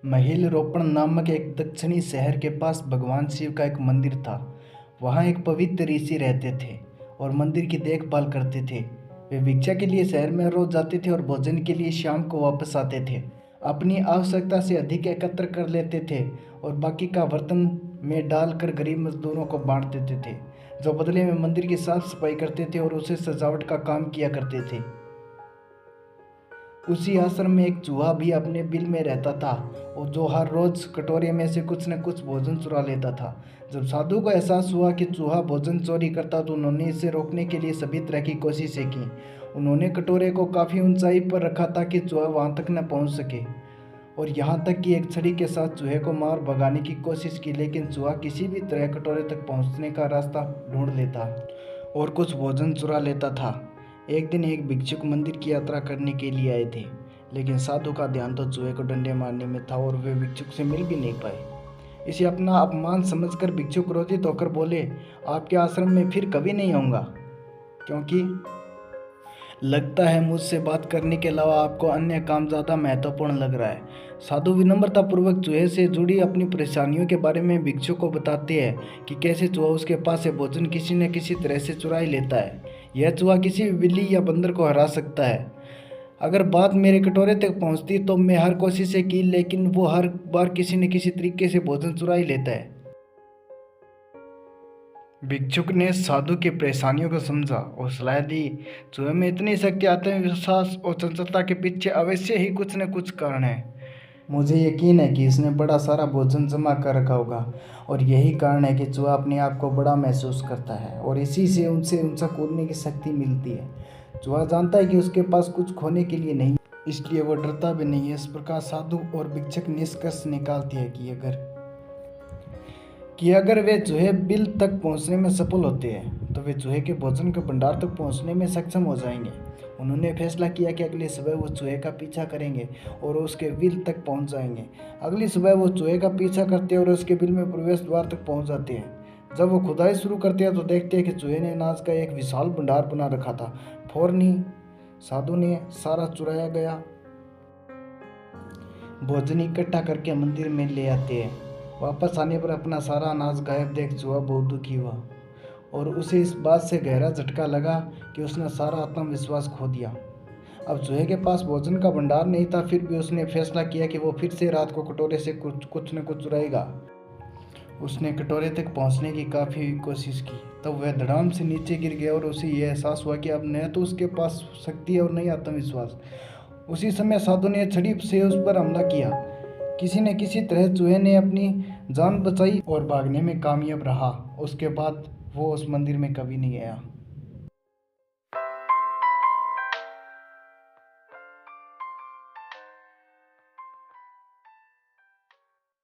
महिल रोपण नामक एक दक्षिणी शहर के पास भगवान शिव का एक मंदिर था। वहाँ एक पवित्र ऋषि रहते थे और मंदिर की देखभाल करते थे। वे भिक्षा के लिए शहर में रोज जाते थे और भोजन के लिए शाम को वापस आते थे। अपनी आवश्यकता से अधिक एकत्र कर लेते थे और बाकी का बर्तन में डालकर गरीब मजदूरों को बांट देते थे, जो बदले में मंदिर की साफ सफाई करते थे और उसे सजावट का काम किया करते थे। उसी आश्रम में एक चूहा भी अपने बिल में रहता था और जो हर रोज कटोरे में से कुछ न कुछ भोजन चुरा लेता था। जब साधु को एहसास हुआ कि चूहा भोजन चोरी करता तो उन्होंने इसे रोकने के लिए सभी तरह की कोशिशें की। उन्होंने कटोरे को काफ़ी ऊंचाई पर रखा ताकि चूहा वहां तक न पहुंच सके, और यहाँ तक कि एक छड़ी के साथ चूहे को मार भगाने की कोशिश की, लेकिन चूहा किसी भी तरह कटोरे तक पहुँचने का रास्ता ढूंढ लेता और कुछ भोजन चुरा लेता था। एक दिन एक भिक्षुक मंदिर की यात्रा करने के लिए आए थे, लेकिन साधु का ध्यान तो चूहे को डंडे मारने में था और वे भिक्षुक से मिल भी नहीं पाए। इसे अपना अपमान समझकर भिक्षुक क्रोधित होकर बोले, आपके आश्रम में फिर कभी नहीं आऊँगा, क्योंकि लगता है मुझसे बात करने के अलावा आपको अन्य काम ज़्यादा महत्वपूर्ण लग रहा है। साधु विनम्रतापूर्वक चूहे से जुड़ी अपनी परेशानियों के बारे में भिक्षुक को बताते हैं कि कैसे चूहा उसके पास से भोजन किसी न किसी तरह से चुरा ही लेता है। यह चूहा किसी भी बिल्ली या बंदर को हरा सकता है। अगर बात मेरे कटोरे तक पहुंचती तो मैं हर कोशिश की, लेकिन वो हर बार किसी न किसी तरीके से भोजन चुरा ही लेता है। भिक्षुक ने साधु की परेशानियों को समझा और सलाह दी, चूहे में इतनी शक्ति, आत्मविश्वास और चंचलता के पीछे अवश्य ही कुछ न कुछ कारण है। मुझे यकीन है कि इसने बड़ा सारा भोजन जमा कर रखा होगा और यही कारण है कि चूहा अपने आप को बड़ा महसूस करता है और इसी से उनसे ऊंचा कूदने की शक्ति मिलती है। चूहा जानता है कि उसके पास कुछ खोने के लिए नहीं, इसलिए वो डरता भी नहीं है। इस प्रकार साधु और भिक्षुक निष्कर्ष निकालती है कि अगर वे चूहे बिल तक पहुंचने में सफल होते हैं तो वे चूहे के भोजन के भंडार तक पहुंचने में सक्षम हो जाएंगे। उन्होंने फैसला किया कि अगली सुबह वो चूहे का पीछा करेंगे और उसके बिल तक पहुंच जाएंगे। अगली सुबह वो चूहे का पीछा करते और उसके बिल में प्रवेश द्वार तक पहुंच जाते हैं। जब वो खुदाई शुरू करते हैं तो देखते हैं कि चूहे ने अनाज का एक विशाल भंडार बना रखा था। फौरन ही साधु ने सारा चुराया गया भोजन इकट्ठा करके मंदिर में ले आते हैं। वापस आने पर अपना सारा अनाज गायब देख चूहा बहुत दुखी हुआ और उसे इस बात से गहरा झटका लगा कि उसने सारा आत्मविश्वास खो दिया। अब चूहे के पास भोजन का भंडार नहीं था, फिर भी उसने फैसला किया कि वो फिर से रात को कटोरे से कुछ न कुछ चुराएगा। उसने कटोरे तक पहुंचने की काफ़ी कोशिश की, तब वह धड़ाम से नीचे गिर गया और उसे यह एहसास हुआ कि अब न तो उसके पास शक्ति है और न ही आत्मविश्वास। उसी समय साधु ने छड़ी से उस पर हमला किया। किसी न किसी तरह चूहे ने अपनी जान बचाई और भागने में कामयाब रहा। उसके बाद वो उस मंदिर में कभी नहीं आया।